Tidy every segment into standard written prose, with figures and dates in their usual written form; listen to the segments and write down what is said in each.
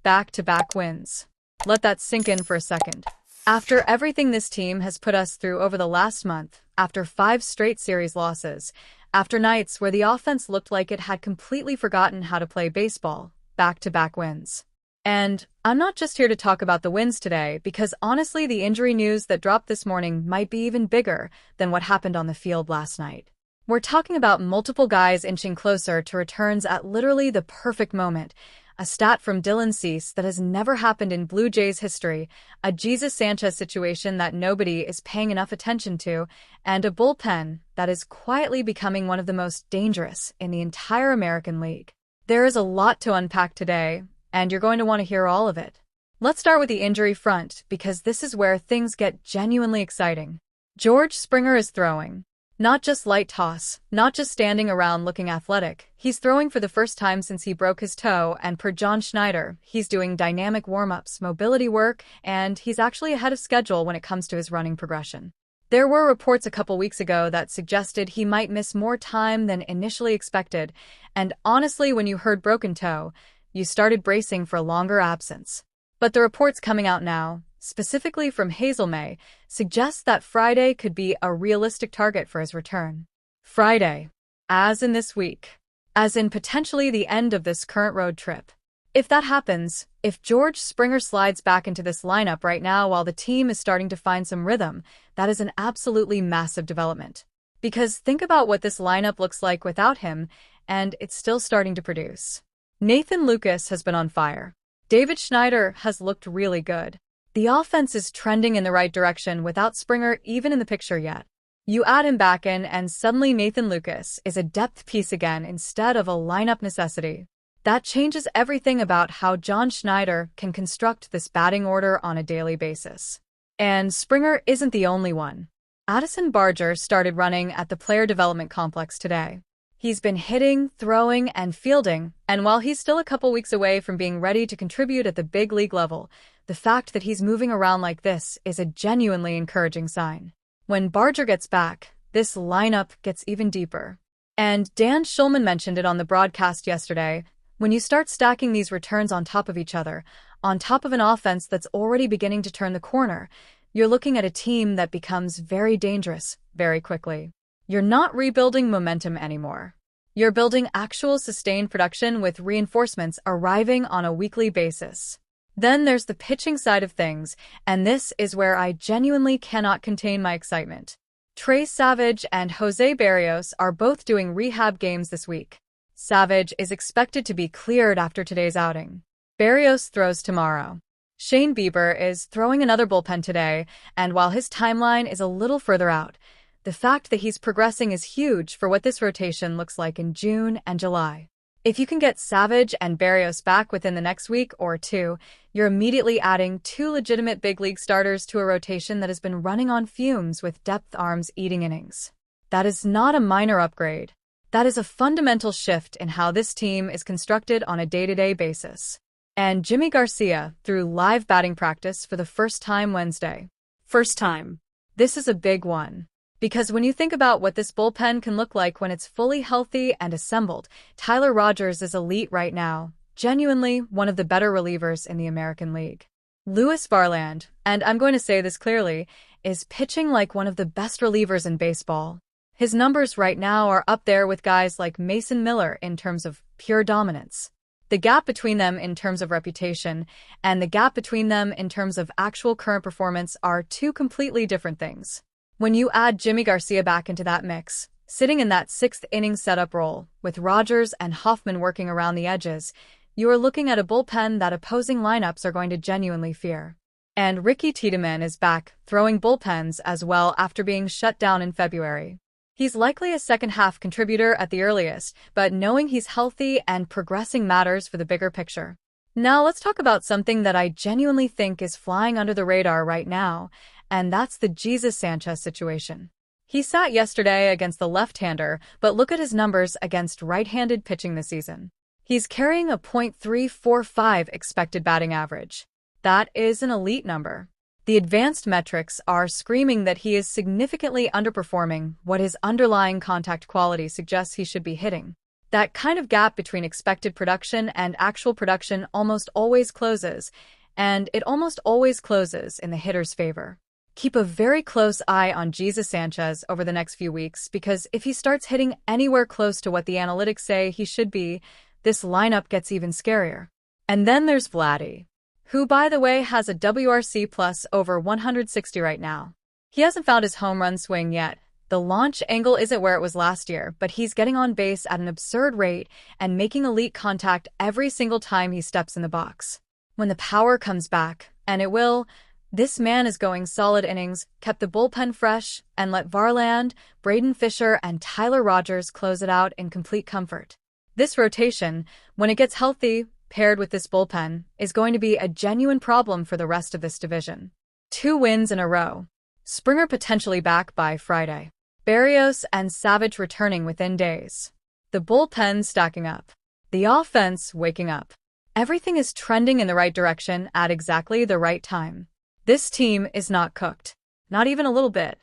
Back-to-back wins. Let that sink in for a second. After everything this team has put us through over the last month, after 5 straight series losses, after nights where the offense looked like it had completely forgotten how to play baseball, back-to-back wins. And I'm not just here to talk about the wins today, because honestly the injury news that dropped this morning might be even bigger than what happened on the field last night. We're talking about multiple guys inching closer to returns at literally the perfect moment. A stat from Dylan Cease that has never happened in Blue Jays history, a Jesus Sanchez situation that nobody is paying enough attention to, and a bullpen that is quietly becoming one of the most dangerous in the entire American League. There is a lot to unpack today, and you're going to want to hear all of it. Let's start with the injury front, because this is where things get genuinely exciting. George Springer is throwing. Not just light toss, not just standing around looking athletic, he's throwing for the first time since he broke his toe, and per John Schneider, he's doing dynamic warm-ups, mobility work, and he's actually ahead of schedule when it comes to his running progression. There were reports a couple weeks ago that suggested he might miss more time than initially expected, and honestly, when you heard broken toe, you started bracing for a longer absence. But the reports coming out now, specifically from Hazel May, suggests that Friday could be a realistic target for his return. Friday. As in this week. As in potentially the end of this current road trip. If that happens, if George Springer slides back into this lineup right now while the team is starting to find some rhythm, that is an absolutely massive development. Because think about what this lineup looks like without him, and it's still starting to produce. Nathan Lucas has been on fire. David Schneider has looked really good. The offense is trending in the right direction without Springer even in the picture yet. You add him back in and suddenly Nathan Lucas is a depth piece again instead of a lineup necessity. That changes everything about how John Schneider can construct this batting order on a daily basis. And Springer isn't the only one. Addison Barger started running at the player development complex today. He's been hitting, throwing, and fielding, and while he's still a couple weeks away from being ready to contribute at the big league level, the fact that he's moving around like this is a genuinely encouraging sign. When Barger gets back, this lineup gets even deeper. And Dan Schulman mentioned it on the broadcast yesterday. When you start stacking these returns on top of each other, on top of an offense that's already beginning to turn the corner, you're looking at a team that becomes very dangerous very quickly. You're not rebuilding momentum anymore. You're building actual sustained production with reinforcements arriving on a weekly basis. Then there's the pitching side of things, and this is where I genuinely cannot contain my excitement. Trey Savage and Jose Barrios are both doing rehab games this week. Savage is expected to be cleared after today's outing. Barrios throws tomorrow. Shane Bieber is throwing another bullpen today, and while his timeline is a little further out, the fact that he's progressing is huge for what this rotation looks like in June and July. If you can get Savage and Barrios back within the next week or two, you're immediately adding 2 legitimate big league starters to a rotation that has been running on fumes with depth arms eating innings. That is not a minor upgrade. That is a fundamental shift in how this team is constructed on a day-to-day basis. And Jimmy Garcia threw live batting practice for the first time Wednesday. First time. This is a big one. Because when you think about what this bullpen can look like when it's fully healthy and assembled, Tyler Rogers is elite right now, genuinely one of the better relievers in the American League. Louis Varland, and I'm going to say this clearly, is pitching like one of the best relievers in baseball. His numbers right now are up there with guys like Mason Miller in terms of pure dominance. The gap between them in terms of reputation and the gap between them in terms of actual current performance are 2 completely different things. When you add Jimmy Garcia back into that mix, sitting in that 6th inning setup role, with Rogers and Hoffman working around the edges, you are looking at a bullpen that opposing lineups are going to genuinely fear. And Ricky Tiedemann is back, throwing bullpens as well after being shut down in February. He's likely a second-half contributor at the earliest, but knowing he's healthy and progressing matters for the bigger picture. Now let's talk about something that I genuinely think is flying under the radar right now, and that's the Jesus Sanchez situation. He sat yesterday against the left-hander, but look at his numbers against right-handed pitching this season. He's carrying a .345 expected batting average. That is an elite number. The advanced metrics are screaming that he is significantly underperforming what his underlying contact quality suggests he should be hitting. That kind of gap between expected production and actual production almost always closes, and it almost always closes in the hitter's favor. Keep a very close eye on Jesus Sanchez over the next few weeks, because if he starts hitting anywhere close to what the analytics say he should be, this lineup gets even scarier. And then there's Vladdy, who, by the way, has a WRC plus over 160 right now. He hasn't found his home run swing yet. The launch angle isn't where it was last year, but he's getting on base at an absurd rate and making elite contact every single time he steps in the box. When the power comes back, and it will, this man is going solid innings, kept the bullpen fresh, and let Varland, Braden Fisher, and Tyler Rogers close it out in complete comfort. This rotation, when it gets healthy, paired with this bullpen, is going to be a genuine problem for the rest of this division. 2 wins in a row. Springer potentially back by Friday. Berrios and Savage returning within days. The bullpen stacking up. The offense waking up. Everything is trending in the right direction at exactly the right time. This team is not cooked. Not even a little bit.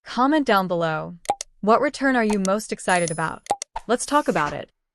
Comment down below. What return are you most excited about? Let's talk about it.